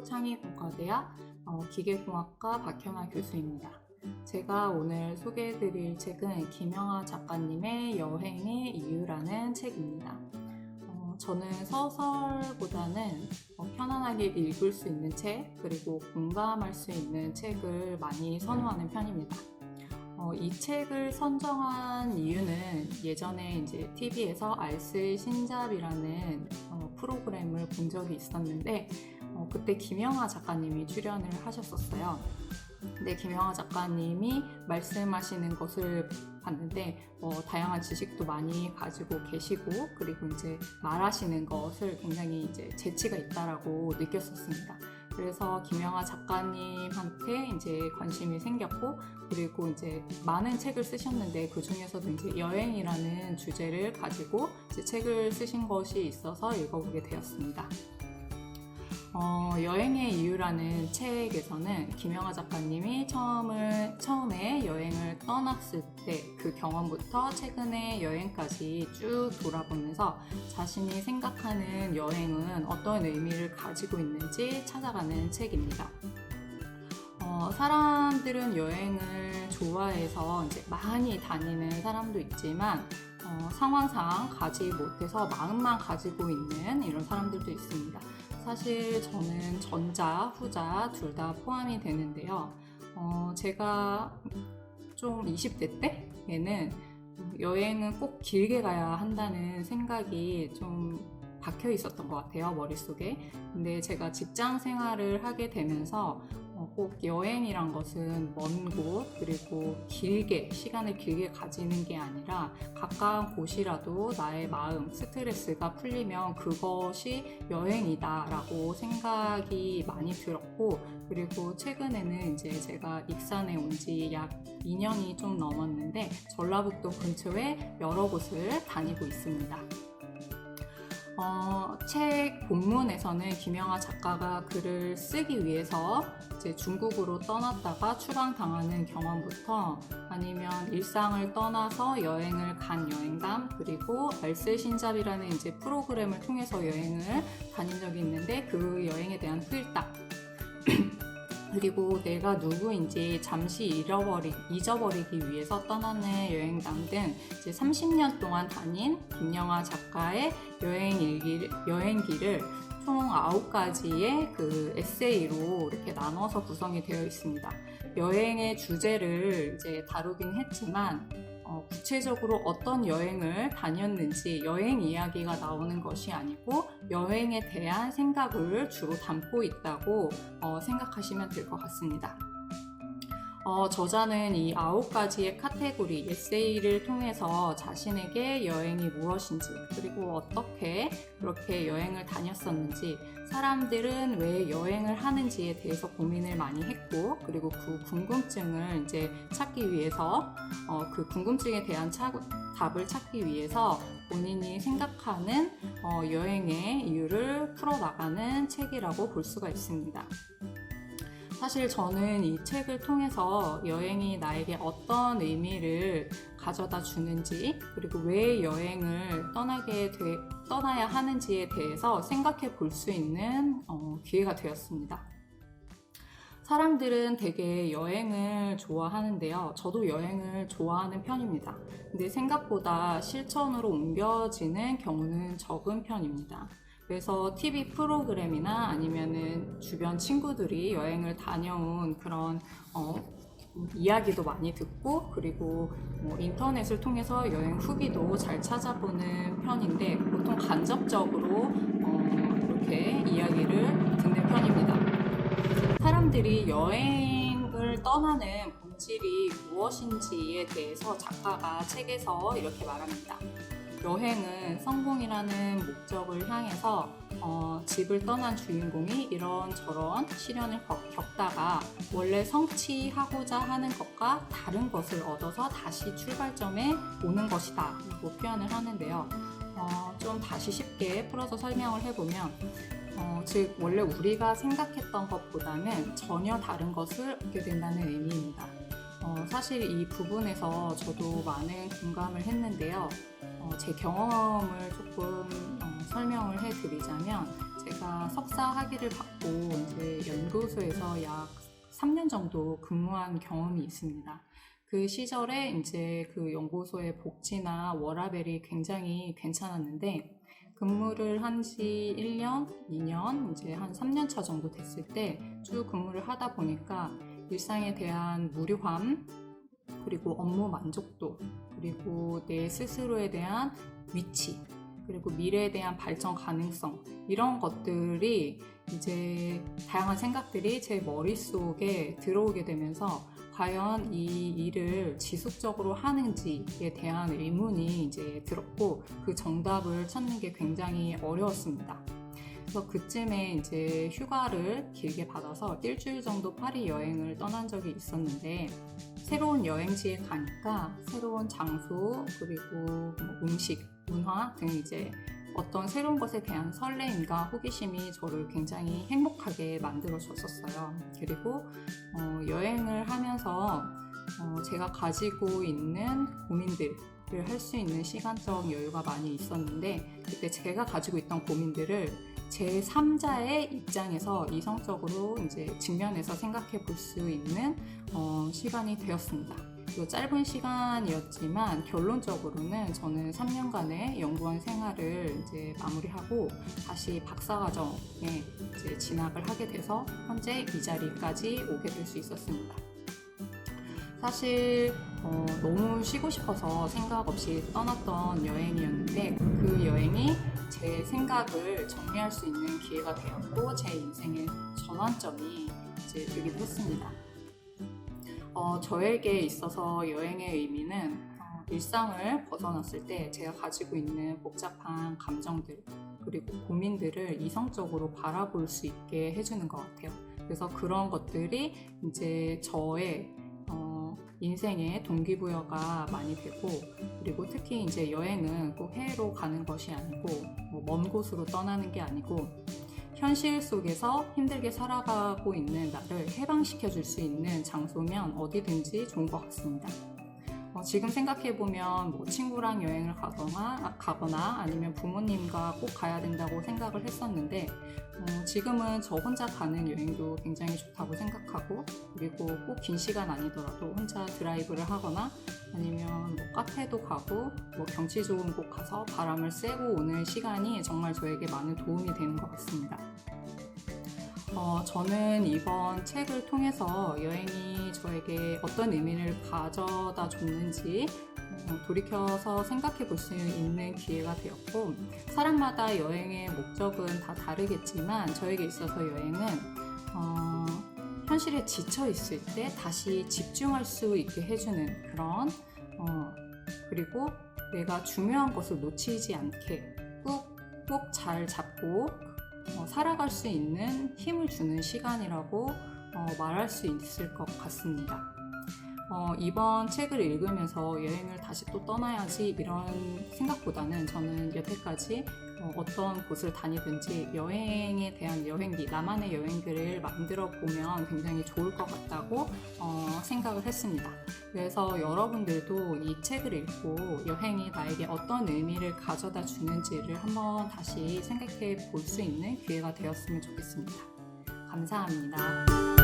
대학교 창의공과대학 기계공학과 박현아 교수입니다. 제가 오늘 소개해드릴 책은 김영하 작가님의 여행의 이유라는 책입니다. 저는 소설보다는 편안하게 읽을 수 있는 책, 그리고 공감할 수 있는 책을 많이 선호하는 편입니다. 이 책을 선정한 이유는 예전에 이제 TV에서 알쓸 신잡이라는 프로그램을 본 적이 있었는데 그때 김영하 작가님이 출연을 하셨었어요. 근데 김영하 작가님이 말씀하시는 것을 봤는데 다양한 지식도 많이 가지고 계시고, 그리고 이제 말하시는 것을 굉장히 이제 재치가 있다라고 느꼈었습니다. 그래서 김영하 작가님한테 이제 관심이 생겼고, 그리고 이제 많은 책을 쓰셨는데 그 중에서도 이제 여행이라는 주제를 가지고 이제 책을 쓰신 것이 있어서 읽어보게 되었습니다. 여행의 이유라는 책에서는 김영하 작가님이 처음에 여행을 떠났을 때 그 경험부터 최근의 여행까지 쭉 돌아보면서 자신이 생각하는 여행은 어떤 의미를 가지고 있는지 찾아가는 책입니다. 사람들은 여행을 좋아해서 이제 많이 다니는 사람도 있지만 상황상 가지 못해서 마음만 가지고 있는 이런 사람들도 있습니다. 사실 저는 전자, 후자 둘 다 포함이 되는데요. 제가 좀 20대 때에는 여행은 꼭 길게 가야 한다는 생각이 좀 박혀 있었던 것 같아요, 머릿속에. 근데 제가 직장 생활을 하게 되면서 꼭 여행이란 것은 먼 곳, 그리고 시간을 길게 가지는 게 아니라 가까운 곳이라도 나의 마음, 스트레스가 풀리면 그것이 여행이다라고 생각이 많이 들었고, 그리고 최근에는 이제 제가 익산에 온 지 약 2년이 좀 넘었는데 전라북도 근처에 여러 곳을 다니고 있습니다. 책 본문에서는 김영하 작가가 글을 쓰기 위해서 이제 중국으로 떠났다가 추방당하는 경험부터, 아니면 일상을 떠나서 여행을 간 여행담, 그리고 알쓸 신잡이라는 이제 프로그램을 통해서 여행을 다닌 적이 있는데 그 여행에 대한 후일담 그리고 내가 누구인지 잠시 잊어버리기 위해서 떠나는 여행담 등 이제 30년 동안 다닌 김영하 작가의 여행기를 총 9가지의 그 에세이로 이렇게 나눠서 구성이 되어 있습니다. 여행의 주제를 이제 다루긴 했지만 구체적으로 어떤 여행을 다녔는지 여행 이야기가 나오는 것이 아니고 여행에 대한 생각을 주로 담고 있다고 생각하시면 될 것 같습니다. 저자는 이 9가지의 카테고리 에세이를 통해서 자신에게 여행이 무엇인지, 그리고 어떻게 그렇게 여행을 다녔었는지, 사람들은 왜 여행을 하는지에 대해서 고민을 많이 했고, 그리고 그 궁금증을 이제 찾기 위해서 그 궁금증에 대한 답을 찾기 위해서 본인이 생각하는 여행의 이유를 풀어나가는 책이라고 볼 수가 있습니다. 사실 저는 이 책을 통해서 여행이 나에게 어떤 의미를 가져다 주는지, 그리고 왜 여행을 떠나야 하는지에 대해서 생각해 볼 수 있는 기회가 되었습니다. 사람들은 되게 여행을 좋아하는데요. 저도 여행을 좋아하는 편입니다. 근데 생각보다 실천으로 옮겨지는 경우는 적은 편입니다. 그래서 TV 프로그램이나 아니면은 주변 친구들이 여행을 다녀온 그런 이야기도 많이 듣고, 그리고 인터넷을 통해서 여행 후기도 잘 찾아보는 편인데 보통 간접적으로 이렇게 이야기를 듣는 편입니다. 사람들이 여행을 떠나는 본질이 무엇인지에 대해서 작가가 책에서 이렇게 말합니다. 여행은 성공이라는 목적을 향해서 집을 떠난 주인공이 이런저런 시련을 겪다가 원래 성취하고자 하는 것과 다른 것을 얻어서 다시 출발점에 오는 것이다 라고 표현을 하는데요. 좀 다시 쉽게 풀어서 설명을 해보면 즉 원래 우리가 생각했던 것보다는 전혀 다른 것을 얻게 된다는 의미입니다. 사실 이 부분에서 저도 많은 공감을 했는데요. 제 경험을 조금 설명을 해드리자면, 제가 석사 학위를 받고 이제 연구소에서 약 3년 정도 근무한 경험이 있습니다. 그 시절에 이제 그 연구소의 복지나 워라밸이 굉장히 괜찮았는데, 근무를 한 지 1년, 2년, 이제 한 3년 차 정도 됐을 때 쭉 근무를 하다 보니까 일상에 대한 무료함, 그리고 업무 만족도, 그리고 내 스스로에 대한 위치, 그리고 미래에 대한 발전 가능성, 이런 것들이 이제 다양한 생각들이 제 머릿속에 들어오게 되면서 과연 이 일을 지속적으로 하는지에 대한 의문이 이제 들었고, 그 정답을 찾는 게 굉장히 어려웠습니다. 그래서 그쯤에 이제 휴가를 길게 받아서 일주일 정도 파리 여행을 떠난 적이 있었는데, 새로운 여행지에 가니까 새로운 장소, 그리고 뭐 음식, 문화 등 이제 어떤 새로운 것에 대한 설레임과 호기심이 저를 굉장히 행복하게 만들어줬었어요. 그리고 여행을 하면서 제가 가지고 있는 고민들을 할 수 있는 시간적 여유가 많이 있었는데, 그때 제가 가지고 있던 고민들을 제3자의 입장에서 이성적으로 이제 직면해서 생각해 볼 수 있는 시간이 되었습니다. 또 짧은 시간이었지만 결론적으로는 저는 3년간의 연구원 생활을 이제 마무리하고 다시 박사과정에 이제 진학을 하게 돼서 현재 이 자리까지 오게 될 수 있었습니다. 사실 너무 쉬고 싶어서 생각 없이 떠났던 여행이었는데, 그 여행이 제 생각을 정리할 수 있는 기회가 되었고 제 인생의 전환점이 이제 되기도 했습니다. 저에게 있어서 여행의 의미는 일상을 벗어났을 때 제가 가지고 있는 복잡한 감정들, 그리고 고민들을 이성적으로 바라볼 수 있게 해주는 것 같아요. 그래서 그런 것들이 이제 저의 인생의 동기부여가 많이 되고, 그리고 특히 이제 여행은 꼭 해외로 가는 것이 아니고 먼 곳으로 떠나는 게 아니고 현실 속에서 힘들게 살아가고 있는 나를 해방시켜 줄 수 있는 장소면 어디든지 좋은 것 같습니다. 지금 생각해보면 뭐 친구랑 여행을 가거나 아니면 부모님과 꼭 가야 된다고 생각을 했었는데, 지금은 저 혼자 가는 여행도 굉장히 좋다고 생각하고, 그리고 꼭 긴 시간 아니더라도 혼자 드라이브를 하거나 아니면 뭐 카페도 가고 뭐 경치 좋은 곳 가서 바람을 쐬고 오는 시간이 정말 저에게 많은 도움이 되는 것 같습니다. 저는 이번 책을 통해서 여행이 저에게 어떤 의미를 가져다 줬는지 돌이켜서 생각해 볼 수 있는 기회가 되었고, 사람마다 여행의 목적은 다 다르겠지만 저에게 있어서 여행은 현실에 지쳐 있을 때 다시 집중할 수 있게 해주는 그런 그리고 내가 중요한 것을 놓치지 않게 꾹꾹 잘 잡고 살아갈 수 있는 힘을 주는 시간이라고 말할 수 있을 것 같습니다. 이번 책을 읽으면서 여행을 다시 또 떠나야지 이런 생각보다는 저는 여태까지 어떤 곳을 다니든지 여행에 대한 여행기, 나만의 여행기를 만들어 보면 굉장히 좋을 것 같다고 생각을 했습니다. 그래서 여러분들도 이 책을 읽고 여행이 나에게 어떤 의미를 가져다 주는지를 한번 다시 생각해 볼 수 있는 기회가 되었으면 좋겠습니다. 감사합니다.